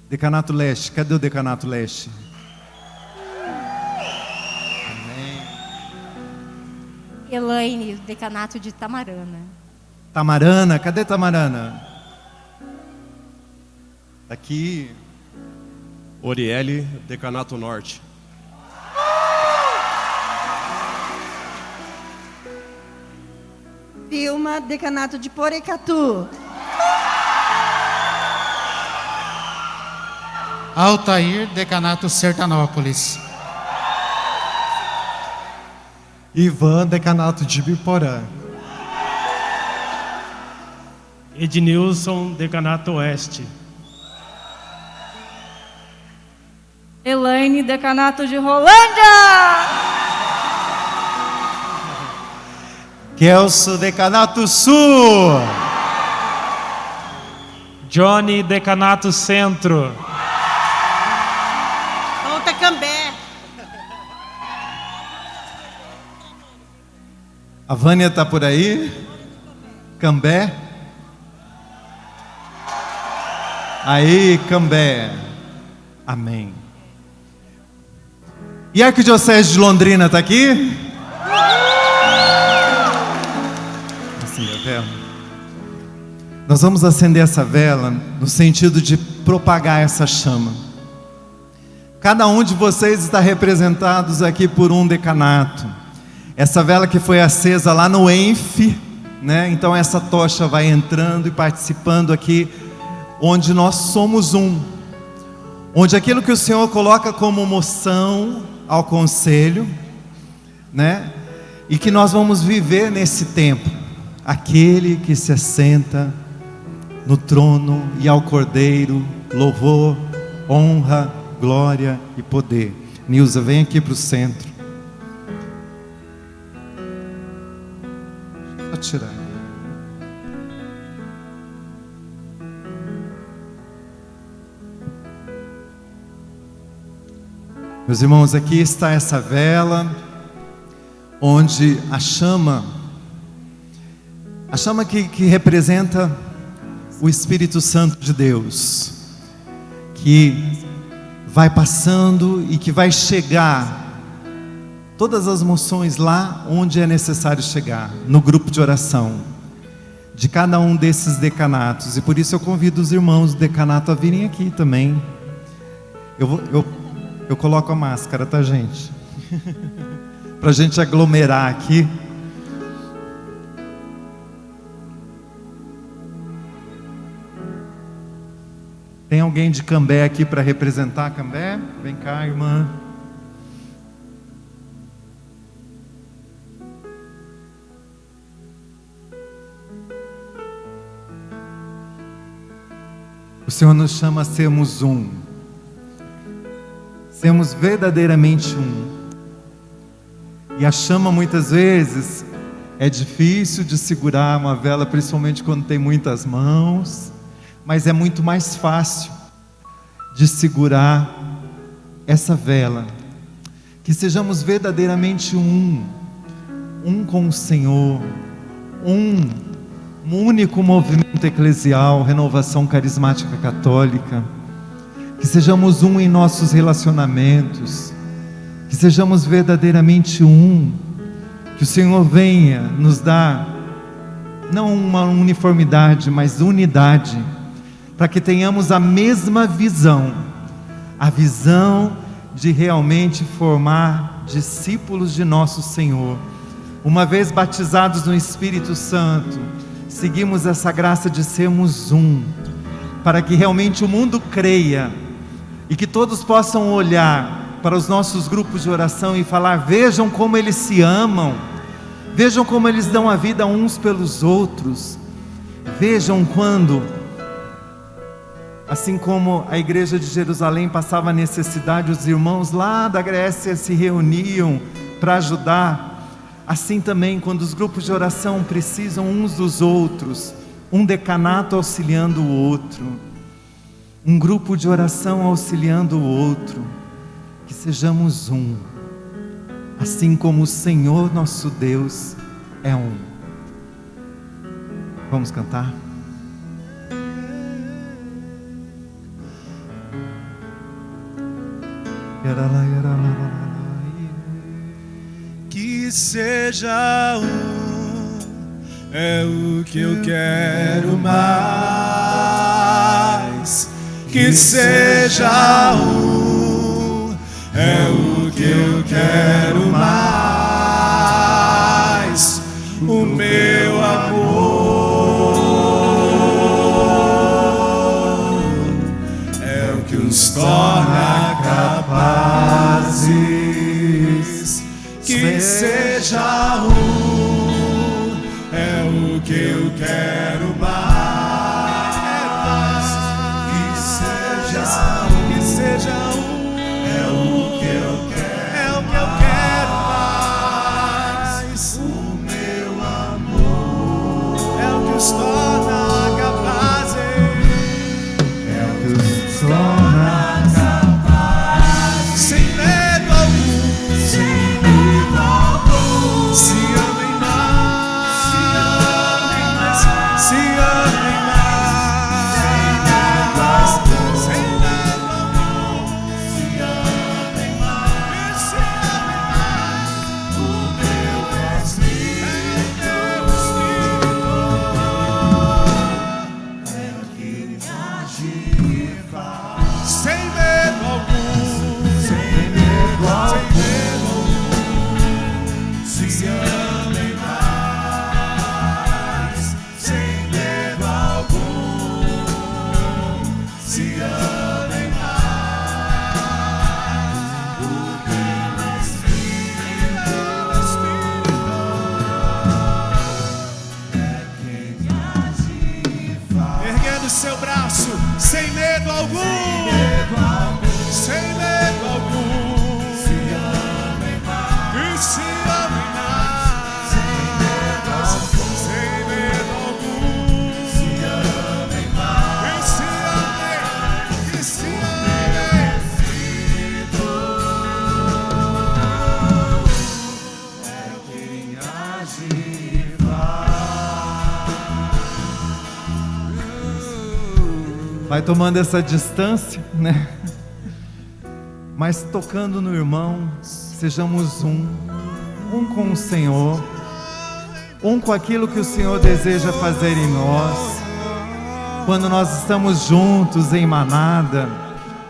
Decanato Leste, cadê o Decanato Leste? Elaine, Decanato de Tamarana. Tamarana, cadê Tamarana? Aqui. Oriele, Decanato Norte. Vilma, Decanato de Porecatu. Altair, Decanato Sertanópolis. Ivan, Decanato de Biporã. Ednilson, Decanato Oeste. Elaine, Decanato de Rolândia. Kelso, Decanato Sul. Johnny, Decanato Centro. Volta Cambé. A Vânia está por aí? Cambé? Aí, Cambé. Amém. E a Arquidiocese de Londrina está aqui? Acender a vela. Nós vamos acender essa vela no sentido de propagar essa chama. Cada um de vocês está representados aqui por um decanato. Essa vela que foi acesa lá no ENF, né? Então essa tocha vai entrando e participando aqui, onde nós somos um. Onde aquilo que o Senhor coloca como moção ao conselho, né? E que nós vamos viver nesse tempo. Aquele que se assenta no trono e ao Cordeiro, louvor, honra, glória e poder. Nilza, vem aqui para o centro. Vou tirar. Meus irmãos, aqui está essa vela, onde a chama que representa o Espírito Santo de Deus, que vai passando e que vai chegar todas as moções lá onde é necessário chegar, no grupo de oração de cada um desses decanatos. E por isso eu convido os irmãos do decanato a virem aqui também. Eu coloco a máscara, tá, gente? Pra gente aglomerar aqui. Tem alguém de Cambé aqui para representar Cambé? Vem cá, irmã. O Senhor nos chama a sermos um. Sermos verdadeiramente um. E a chama muitas vezes é difícil de segurar uma vela, principalmente quando tem muitas mãos. Mas é muito mais fácil de segurar essa vela. Que sejamos verdadeiramente um com o Senhor, um único movimento eclesial, renovação carismática católica. Que sejamos um em nossos relacionamentos, que sejamos verdadeiramente um, que o Senhor venha nos dar, não uma uniformidade, mas unidade, para que tenhamos a mesma visão, a visão de realmente formar discípulos de nosso Senhor. Uma vez batizados no Espírito Santo, seguimos essa graça de sermos um, para que realmente o mundo creia, e que todos possam olhar para os nossos grupos de oração e falar: vejam como eles se amam, vejam como eles dão a vida uns pelos outros, vejam quando, assim como a igreja de Jerusalém passava necessidade, os irmãos lá da Grécia se reuniam para ajudar. Assim também, quando os grupos de oração precisam uns dos outros, um decanato auxiliando o outro, um grupo de oração auxiliando o outro, que sejamos um, assim como o Senhor nosso Deus é um. Vamos cantar? Que seja um, é o que eu quero mais. que seja um, é o que eu quero mais, o meu amor é o que nos torna capazes, que seja um, é o que eu quero mais. Que seja um, é o que eu quero mais. O meu amor é o que os torna capazes, É o que nos torna sem medo algum, se amem mais, se amem mais, sem medo algum, se amem mais, se amem mais, o meu Espírito é o que age e faz, sem medo algum, sem medo algum, se amem mais, sem medo algum, se amem mais, o teu Espírito é quem age e faz. Erguendo seu braço, sem medo algum, sem medo algum, se amem mais, e se amem mais, sem medo algum, se amem mais, e se amem, e se amem. É quem age e vai tomando essa distância, né? Mas tocando no irmão, sejamos um com o Senhor, um com aquilo que o Senhor deseja fazer em nós. Quando nós estamos juntos em manada,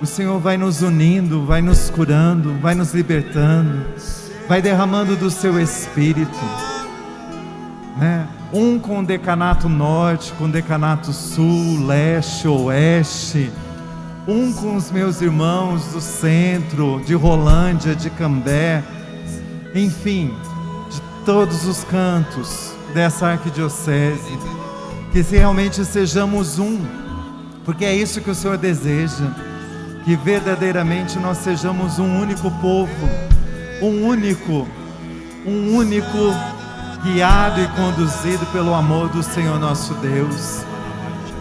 o Senhor vai nos unindo, vai nos curando, vai nos libertando, vai derramando do seu Espírito, né? Um com o decanato norte, com o decanato sul, leste, oeste. Um com os meus irmãos do centro, de Rolândia, de Cambé. Enfim, de todos os cantos dessa arquidiocese. Que realmente sejamos um, porque é isso que o Senhor deseja. Que verdadeiramente nós sejamos um único povo, um único guiado e conduzido pelo amor do Senhor nosso Deus.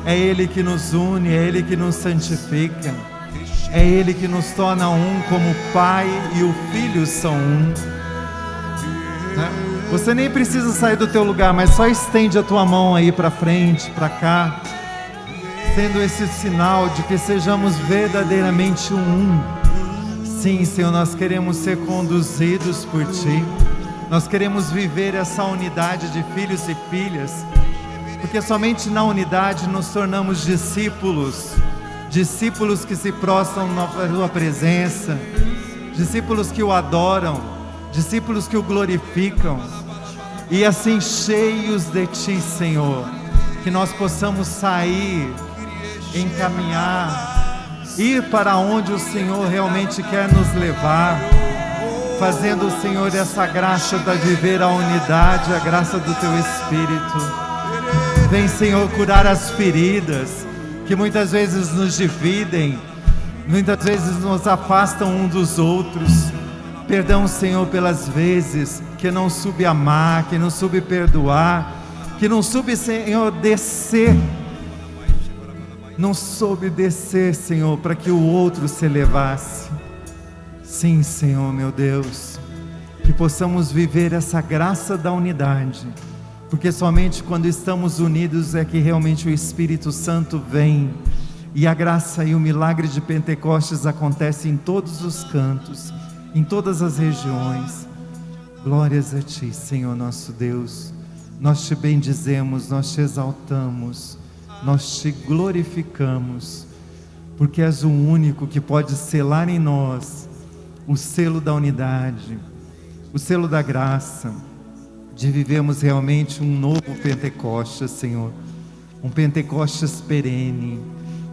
É Ele que nos une, é Ele que nos santifica, é Ele que nos torna um, como o Pai e o Filho são um, né? Você nem precisa sair do teu lugar, mas só estende a tua mão aí para frente, para cá, sendo esse sinal de que sejamos verdadeiramente um. Sim, Senhor, nós queremos ser conduzidos por Ti. Nós queremos viver essa unidade de filhos e filhas, porque somente na unidade nos tornamos discípulos, discípulos que se prostram na Tua presença, discípulos que o adoram, discípulos que o glorificam, e assim cheios de Ti, Senhor, que nós possamos sair, encaminhar, ir para onde o Senhor realmente quer nos levar, fazendo o Senhor essa graça de viver a unidade, a graça do Teu Espírito. Vem, Senhor, curar as feridas que muitas vezes nos dividem, muitas vezes nos afastam um dos outros. Perdão, Senhor, pelas vezes que não soube amar, que não soube perdoar, que não soube, Senhor, descer. Não soube descer, Senhor, para que o outro se elevasse. Sim, Senhor, meu Deus, que possamos viver essa graça da unidade, porque somente quando estamos unidos é que realmente o Espírito Santo vem, e a graça e o milagre de Pentecostes acontece em todos os cantos, em todas as regiões. Glórias a Ti, Senhor nosso Deus. Nós Te bendizemos, nós Te exaltamos, nós Te glorificamos, porque és o único que pode selar em nós o selo da unidade, o selo da graça, de vivermos realmente um novo Pentecostes, Senhor, um Pentecostes perene,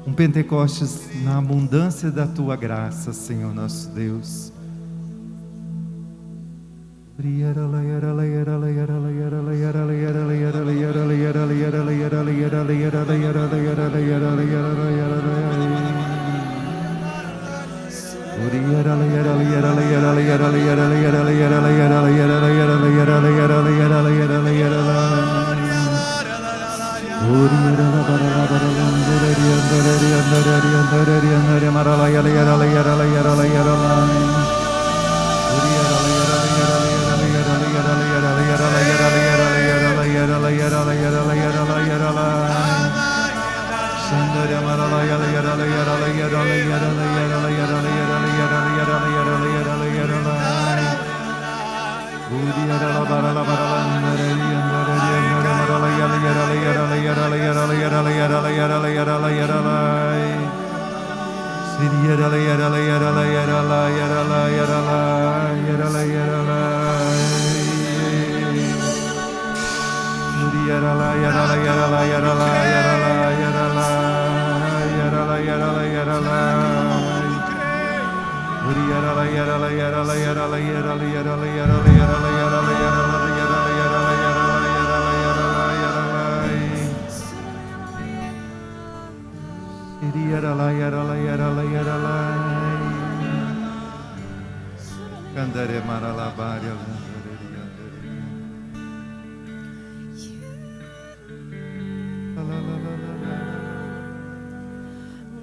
um Pentecostes na abundância da Tua graça, Senhor nosso Deus.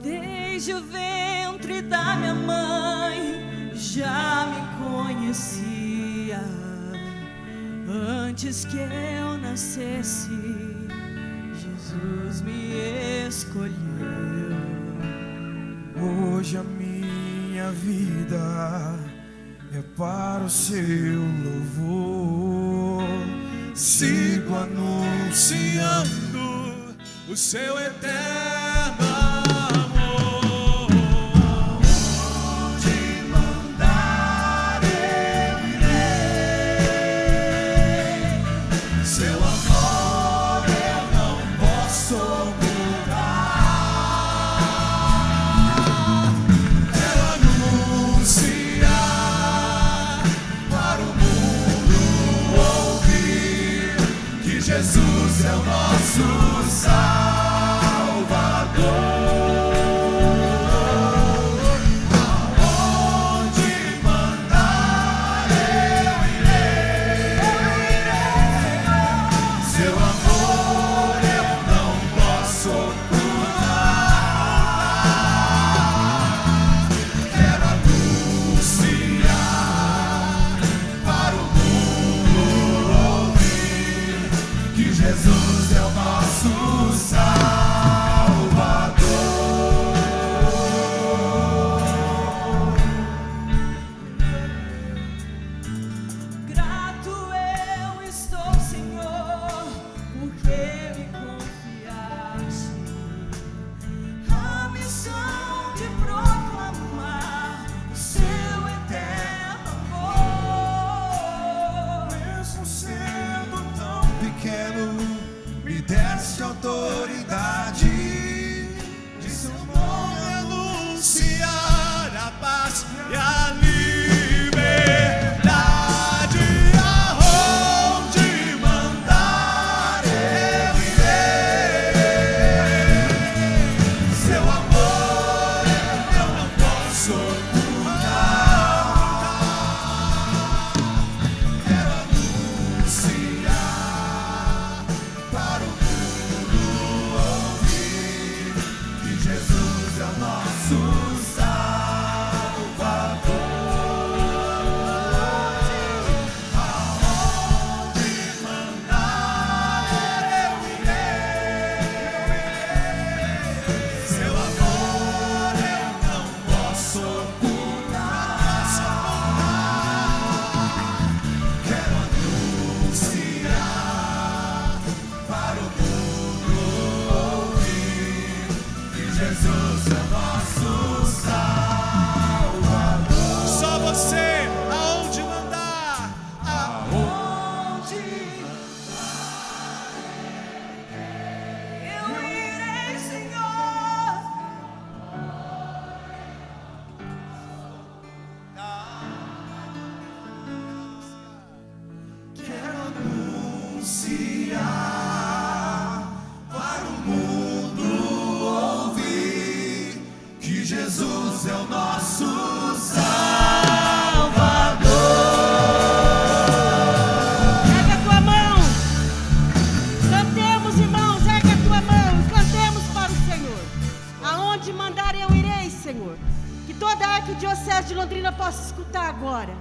Desde o ventre da minha mãe já me conhecia. Antes que eu nascesse, Jesus me escolheu. Hoje a minha vida é para o seu louvor. Sigo anunciando o seu eterno amor. Onde mandar eu irei. Seu amor eu não posso mudar. Quero anunciar para o mundo ouvir que Jesus é o nosso Salvador. Aonde mandar eu irei. Seu amor eu não posso ocultar. Quero anunciar para o mundo ouvir que Jesus é o nosso Salvador. anunciar para o mundo ouvir que Jesus é o nosso Salvador. Ergue a tua mão. Cantemos, irmãos, ergue a tua mão. Cantemos para o Senhor. Aonde mandar eu irei, Senhor. Que toda a arquidiocese de Londrina possa escutar agora.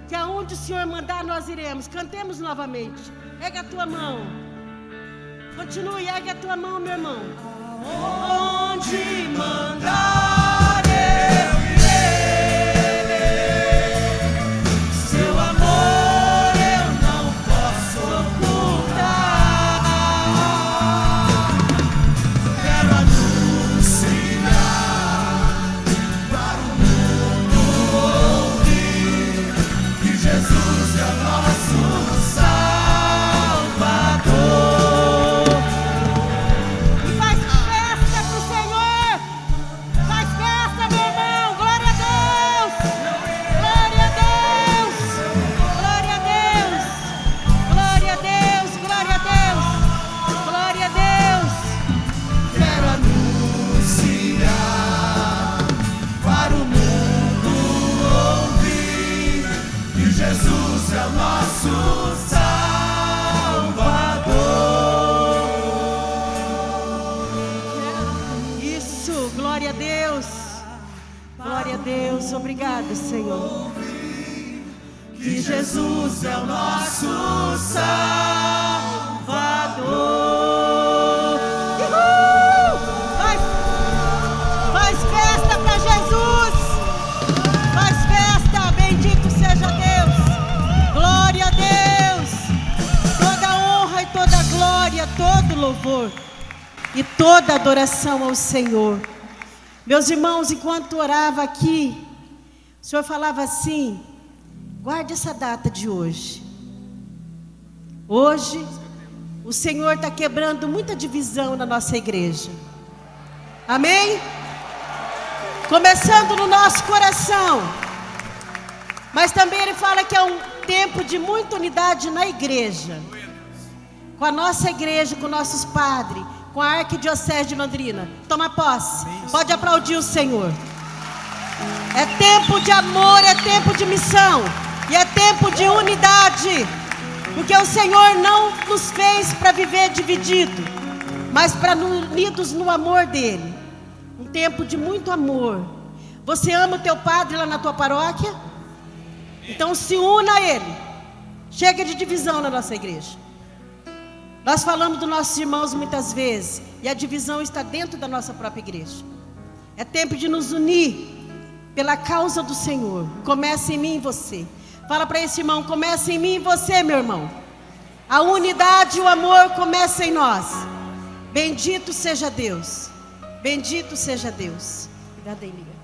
Que aonde o Senhor mandar nós iremos. Cantemos novamente. Ergue a tua mão. Continue, ergue a tua mão, meu irmão. Onde mandar eu irei, seu amor eu não posso ocultar. Quero anunciar para o mundo ouvir que Jesus é o nosso Salvador. E faz festa pro Senhor. Faz festa, meu irmão. Glória a Deus. Glória a Deus. Glória a Deus. Glória a Deus. Glória a Deus. Glória a Deus. Quero anunciar para o mundo ouvir que Jesus é o nosso Salvador. Isso. Glória a Deus. Glória a Deus. Obrigado, Senhor. Que Jesus é o nosso Salvador. Uhul! Faz festa para Jesus. Faz festa. Bendito seja Deus. Glória a Deus. Toda honra e toda glória, todo louvor e toda adoração ao Senhor. Meus irmãos, enquanto orava aqui, o Senhor falava assim: guarde essa data de hoje. Hoje, o Senhor está quebrando muita divisão na nossa igreja. Amém? Começando no nosso coração. Mas também Ele fala que é um tempo de muita unidade na igreja. Com a nossa igreja, com nossos padres, com a arquidiocese de Londrina. Toma posse. Pode aplaudir o Senhor. É tempo de amor, é tempo de missão. E é tempo de unidade. Porque o Senhor não nos fez para viver dividido, mas para unidos no amor dEle. Um tempo de muito amor. Você ama o teu padre lá na tua paróquia? Então se una a ele. Chega de divisão na nossa igreja. Nós falamos dos nossos irmãos muitas vezes, e a divisão está dentro da nossa própria igreja. É tempo de nos unir pela causa do Senhor. Começa em mim e em você. Fala para esse irmão: começa em mim e em você, meu irmão. A unidade e o amor começa em nós. Bendito seja Deus. Bendito seja Deus. Cuidado aí, liga.